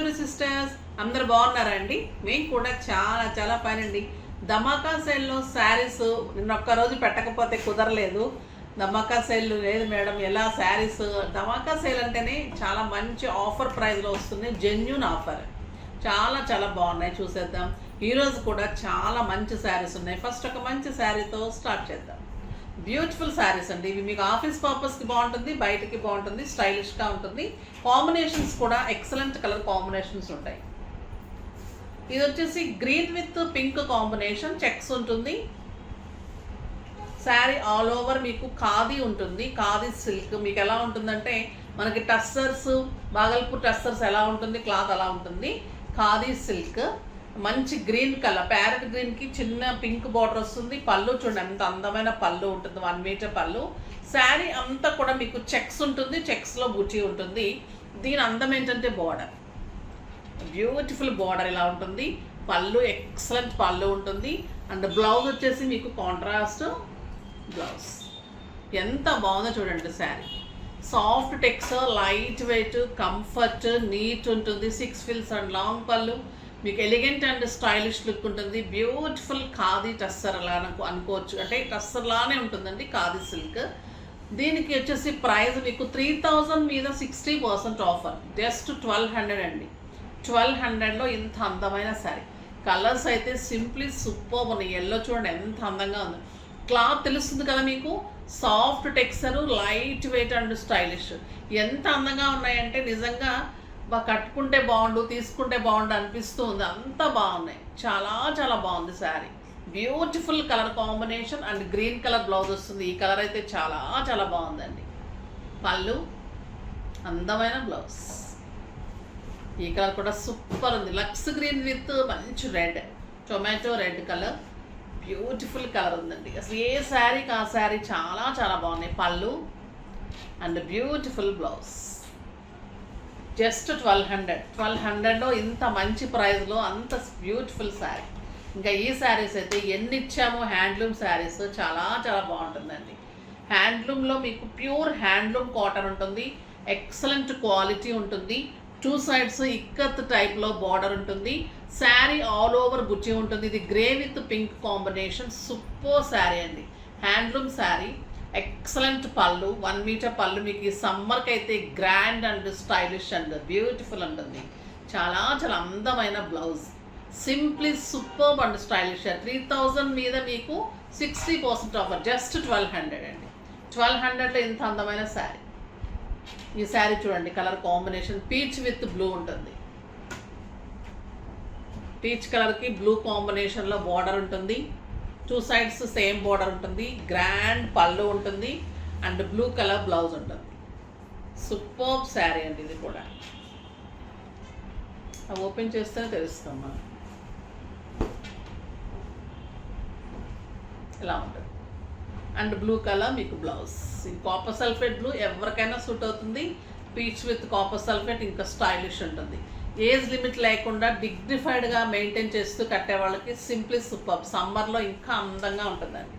Jewellery sisters అందరు బాగున్నారండి. మేము కూడా చాలా చాలా ఫైన్ అండి. ధమాకా సేల్లో శారీస్ నిన్న ఒక్కరోజు పెట్టకపోతే కుదరలేదు. ధమాకా సేల్ లేదు మేడం, ఎలా శారీస్? ధమాకా సేల్ అంటేనే చాలా మంచి ఆఫర్ ప్రైస్లో వస్తుంది, జెన్యూన్ ఆఫర్. చాలా చాలా బాగున్నాయి, చూసేద్దాం. ఈరోజు కూడా చాలా మంచి శారీస్ ఉన్నాయి. ఫస్ట్ ఒక మంచి శారీతో స్టార్ట్ చేద్దాం. బ్యూటిఫుల్ శారీస్ అండి. ఇవి మీకు ఆఫీస్ పర్పస్కి బాగుంటుంది, బయటకి బాగుంటుంది, స్టైలిష్గా ఉంటుంది. కాంబినేషన్స్ కూడా ఎక్సలెంట్ కలర్ కాంబినేషన్స్ ఉంటాయి. ఇది వచ్చేసి green with pink combination, checks ఉంటుంది. శారీ ఆల్ ఓవర్ మీకు ఖాదీ ఉంటుంది, ఖాదీ సిల్క్. మీకు ఎలా ఉంటుందంటే మనకి టస్సర్స్, బాగల్పూర్ టస్సర్స్ ఎలా ఉంటుంది, క్లాత్ అలా ఉంటుంది. ఖాదీ సిల్క్, మంచి గ్రీన్ కలర్, ప్యారెట్ గ్రీన్కి చిన్న పింక్ బార్డర్ వస్తుంది. పళ్ళు చూడండి ఎంత అందమైన పళ్ళు ఉంటుంది, 1 మీటర్ పళ్ళు. శారీ అంతా కూడా మీకు చెక్స్ ఉంటుంది, చెక్స్లో బుటీ ఉంటుంది. దీని అందం ఏంటంటే బార్డర్, బ్యూటిఫుల్ బార్డర్ ఇలా ఉంటుంది. పళ్ళు ఎక్సలెంట్ పళ్ళు ఉంటుంది. అండ్ బ్లౌజ్ వచ్చేసి మీకు కాంట్రాస్ట్ బ్లౌజ్. ఎంత బాగుందో చూడండి sari. Soft texture, light weight, comfort, neat ఉంటుంది. 6 ఫిల్స్ అండ్ లాంగ్ పళ్ళు, మీకు ఎలిగెంట్ అండ్ స్టైలిష్ లుక్ ఉంటుంది. బ్యూటిఫుల్ ఖాదీ టస్సర్ అలా అనుకోవచ్చు, అంటే టస్సర్ లానే ఉంటుందండి ఖాదీ సిల్క్. దీనికి వచ్చేసి ప్రైస్ మీకు 3000 మీద 60% ఆఫర్, జస్ట్ 1200 అండి. 1200లో ఇంత అందమైన శారీ. కలర్స్ అయితే సింప్లీ సూపర్ ఉన్నాయి. ఎల్లో చూడండి ఎంత అందంగా ఉంది. క్లాత్ తెలుస్తుంది కదా మీకు, soft texture, light wait and stylish. ఎంత అందంగా ఉన్నాయంటే నిజంగా కట్టుకుంటే బాగుండు, తీసుకుంటే బాగుండు అనిపిస్తూ ఉంది. అంత బాగున్నాయి, చాలా చాలా బాగుంది sari. Beautiful colour combination and green colour blouse వస్తుంది. ఈ కలర్ అయితే చాలా చాలా బాగుందండి. పళ్ళు అందమైన బ్లౌజ్. ఈ కలర్ కూడా సూపర్ ఉంది, లక్స్ గ్రీన్ విత్ మంచి red, tomato red colour. Beautiful colour ఉందండి. అసలు ఏ శారీకి ఆ శారీ చాలా చాలా బాగున్నాయి. పళ్ళు అండ్ బ్యూటిఫుల్ బ్లౌజ్. జస్ట్ 1200లో ఇంత మంచి ప్రైస్లో అంత బ్యూటిఫుల్ శారీ. ఇంకా ఈ శారీస్ అయితే ఎన్ని ఇచ్చామో, హ్యాండ్లూమ్ శారీస్ చాలా చాలా బాగుంటుందండి. హ్యాండ్లూమ్లో మీకు ప్యూర్ హ్యాండ్లూమ్ కాటన్ ఉంటుంది, ఎక్సలెంట్ క్వాలిటీ ఉంటుంది. 2 సైడ్స్ ఇక్కత్ టైప్లో బార్డర్ ఉంటుంది. శారీ ఆల్ ఓవర్ బుచ్చి ఉంటుంది. ఇది grey with pink combination, super sari అండి. హ్యాండ్లూమ్ శారీ, ఎక్సలెంట్ పళ్ళు, 1 మీటర్ పళ్ళు. మీకు ఈ సమ్మర్కి అయితే grand and stylish and beautiful ఉంటుంది. చాలా చాలా అందమైన blouse, simply super and stylish. 3000 మీద మీకు 60% ఆఫర్, జస్ట్ 1200 అండి. 1200లో ఇంత అందమైన శారీ. ఈ శారీ చూడండి, colour combination peach with blue ఉంటుంది. పీచ్ కలర్కి బ్లూ కాంబినేషన్లో బార్డర్ ఉంటుంది. 2 సైడ్స్ సేమ్ బార్డర్ ఉంటుంది. గ్రాండ్ పళ్ళు ఉంటుంది అండ్ బ్లూ కలర్ బ్లౌజ్ ఉంటుంది. సూపర్ శారీ అండి. ఇది కూడా ఓపెన్ చేస్తేనే తెలుస్తాం మనం. ఇలా ఉంటుంది అండ్ బ్లూ కలర్ మీకు బ్లౌజ్. ఇది కాపర్ సల్ఫేట్ బ్లూ, ఎవరికైనా సూట్ అవుతుంది. పీచ్ విత్ కాపర్ సల్ఫేట్, ఇంకా స్టైలిష్ ఉంటుంది. ఏజ్ లిమిట్ లేకుండా డిగ్నిఫైడ్గా మెయింటైన్ చేస్తూ కట్టే వాళ్ళకి సింప్లీ సూపర్. సమ్మర్లో ఇంకా అందంగా ఉంటుందండి.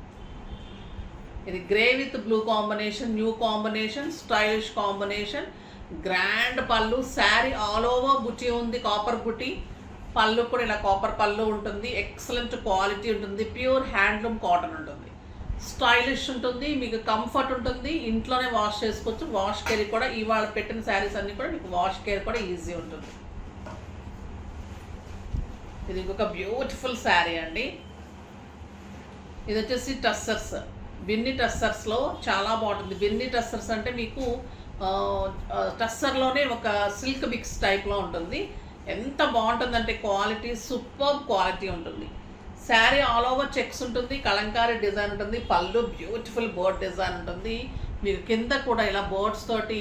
ఇది grey with blue combination, new combination, stylish combination. Grand పళ్ళు, శారీ ఆల్ ఓవర్ బుటీ ఉంది, కాపర్ బుటీ. పళ్ళు కూడా ఇలా కాపర్ పళ్ళు ఉంటుంది. ఎక్సలెంట్ క్వాలిటీ ఉంటుంది. ప్యూర్ హ్యాండ్లూమ్ కాటన్ ఉంటుంది. స్టైలిష్ ఉంటుంది, మీకు కంఫర్ట్ ఉంటుంది. ఇంట్లోనే వాష్ చేసుకోవచ్చు. వాష్ కేర్ కూడా, ఇవాళ పెట్టిన శారీస్ అన్నీ కూడా మీకు వాష్ కేర్ కూడా ఈజీ ఉంటుంది. ఇది ఇంకొక బ్యూటిఫుల్ శారీ అండి. ఇది వచ్చేసి టస్సర్స్, బిన్ని టస్సర్స్లో చాలా బాగుంటుంది. బిన్ని టస్సర్స్ అంటే మీకు టస్సర్లోనే ఒక సిల్క్ మిక్స్ టైప్లో ఉంటుంది. ఎంత బాగుంటుందంటే క్వాలిటీ, సూపర్ క్వాలిటీ ఉంటుంది. శారీ ఆల్ ఓవర్ చెక్స్ ఉంటుంది, కలంకారీ డిజైన్ ఉంటుంది. పళ్ళు బ్యూటిఫుల్ బోర్డ్ డిజైన్ ఉంటుంది. మీకు కింద కూడా ఇలా బోర్డ్స్ తోటి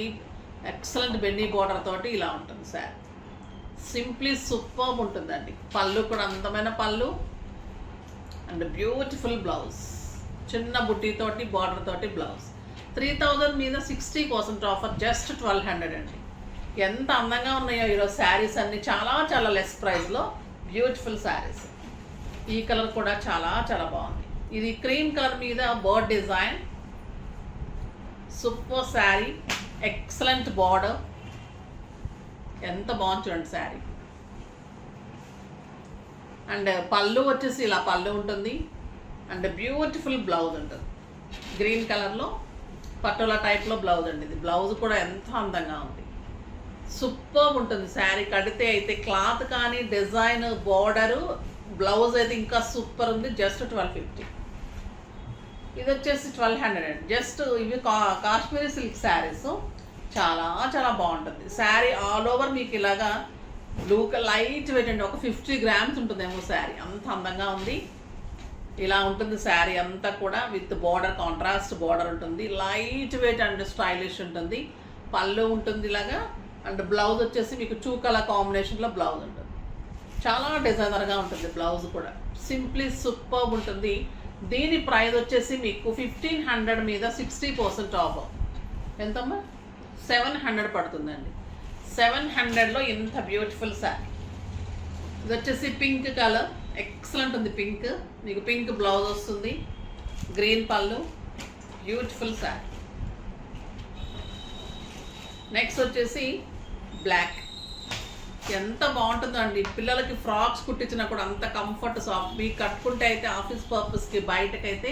ఎక్సలెంట్ బెన్నీ బోర్డర్ తోటి ఇలా ఉంటుంది శారీ. సింప్లీ సూపర్ ఉంటుందండి. పళ్ళు కూడా అందమైన పళ్ళు అండ్ బ్యూటిఫుల్ బ్లౌజ్, చిన్న బుట్టీతోటి బార్డర్ తోటి బ్లౌజ్. 3000 మీద 60% ఆఫర్, జస్ట్ 1200 అండి. ఎంత అందంగా ఉన్నాయో ఈరోజు శారీస్ అన్నీ, చాలా చాలా లెస్ ప్రైస్లో బ్యూటిఫుల్ శారీస్. ఈ కలర్ కూడా చాలా చాలా బాగుంది. ఇది క్రీమ్ కలర్ మీద bird design, super sari, excellent border, ఎంత బాగుంది చూడండి శారీ. అండ్ పళ్ళు వచ్చేసి ఇలా పళ్ళు ఉంటుంది. అండ్ బ్యూటిఫుల్ బ్లౌజ్ ఉంటుంది, గ్రీన్ కలర్లో పటోలా టైప్లో బ్లౌజ్ అండి. ఇది బ్లౌజ్ కూడా ఎంత అందంగా ఉంది, సూపర్ ఉంటుంది. శారీ కడితే అయితే క్లాత్ కానీ డిజైన్ బోర్డరు బ్లౌజ్ అయితే ఇంకా సూపర్ ఉంది. జస్ట్ 1250. ఇది వచ్చేసి 1200 అండి. జస్ట్ ఇవి కాశ్మీరీ సిల్క్ శారీస్, చాలా చాలా బాగుంటుంది. శారీ ఆల్ ఓవర్ మీకు ఇలాగా బ్లూ లైట్ వెయిట్ అండి, ఒక 50 గ్రామ్స్ ఉంటుందేమో శారీ, అంత అందంగా ఉంది. ఇలా ఉంటుంది శారీ అంతా కూడా విత్ బార్డర్, కాంట్రాస్ట్ బార్డర్ ఉంటుంది. లైట్ వెయిట్ అండ్ స్టైలిష్ ఉంటుంది. పళ్ళు ఉంటుంది ఇలాగా. అండ్ బ్లౌజ్ వచ్చేసి మీకు 2 కలర్ కాంబినేషన్లో బ్లౌజ్ ఉంటుంది. చాలా డిజైనర్గా ఉంటుంది బ్లౌజ్ కూడా, సింప్లీ సూపర్ ఉంటుంది. దీని ప్రైస్ వచ్చేసి మీకు 1500 మీద 60% ఆఫ్. ఎంతమ్మా? 700 పడుతుందండి. 700లో ఇంత బ్యూటిఫుల్ శారీ. ఇది వచ్చేసి పింక్ కలర్, ఎక్సలెంట్ ఉంది పింక్. మీకు పింక్ బ్లౌజ్ వస్తుంది, గ్రీన్ పళ్ళు, బ్యూటిఫుల్ శారీ. నెక్స్ట్ వచ్చేసి బ్లాక్. ఎంత బాగుంటుందో అండి, పిల్లలకి ఫ్రాక్స్ కుట్టించినా కూడా అంత కంఫర్ట్, సాఫ్ట్. మీకు కట్టుకుంటే అయితే ఆఫీస్ పర్పస్కి బయటకైతే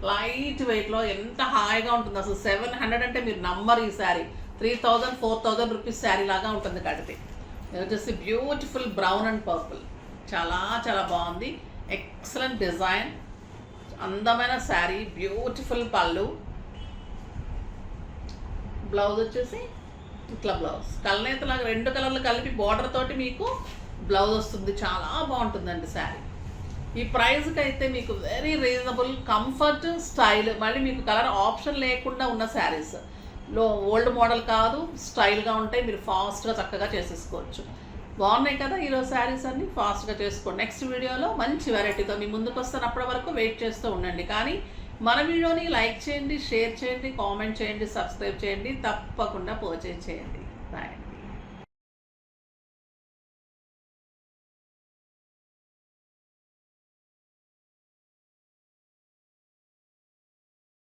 లైట్ వెయిట్లో ఎంత హాయిగా ఉంటుంది అసలు. 700 అంటే మీరు నమ్మరు. ఈ శారీ 3000 4000 రూపీస్ శారీ లాగా ఉంటుంది కడితే. ఇది వచ్చేసి బ్యూటిఫుల్ బ్రౌన్ అండ్ పర్పుల్, చాలా చాలా బాగుంది. ఎక్సలెంట్ డిజైన్, అందమైన శారీ, బ్యూటిఫుల్ పళ్ళు. బ్లౌజ్ వచ్చేసి ఇట్లా బ్లౌజ్ కలనేతలాగా 2 కలర్లు కలిపి బార్డర్ తోటి మీకు బ్లౌజ్ వస్తుంది. చాలా బాగుంటుందండి శారీ. ఈ ప్రైస్కి అయితే మీకు వెరీ రీజనబుల్, కంఫర్ట్, స్టైల్. మళ్ళీ మీకు కలర్ ఆప్షన్ లేకుండా ఉన్న శారీస్, ఓల్డ్ మోడల్ కాదు, స్టైల్గా ఉంటాయి. మీరు ఫాస్ట్గా చక్కగా చేసేసుకోవచ్చు. బాగున్నాయి కదా ఈరోజు శారీస్ అన్ని, ఫాస్ట్గా చేసుకోండి. నెక్స్ట్ వీడియోలో మంచి వెరైటీతో మీ ముందుకు వస్తాను. అప్పటి వరకు వెయిట్ చేస్తూ ఉండండి. కానీ మన వీడియోని లైక్ చేయండి, షేర్ చేయండి, కామెంట్ చేయండి, సబ్స్క్రైబ్ చేయండి, తప్పకుండా పర్చేజ్ చేయండి.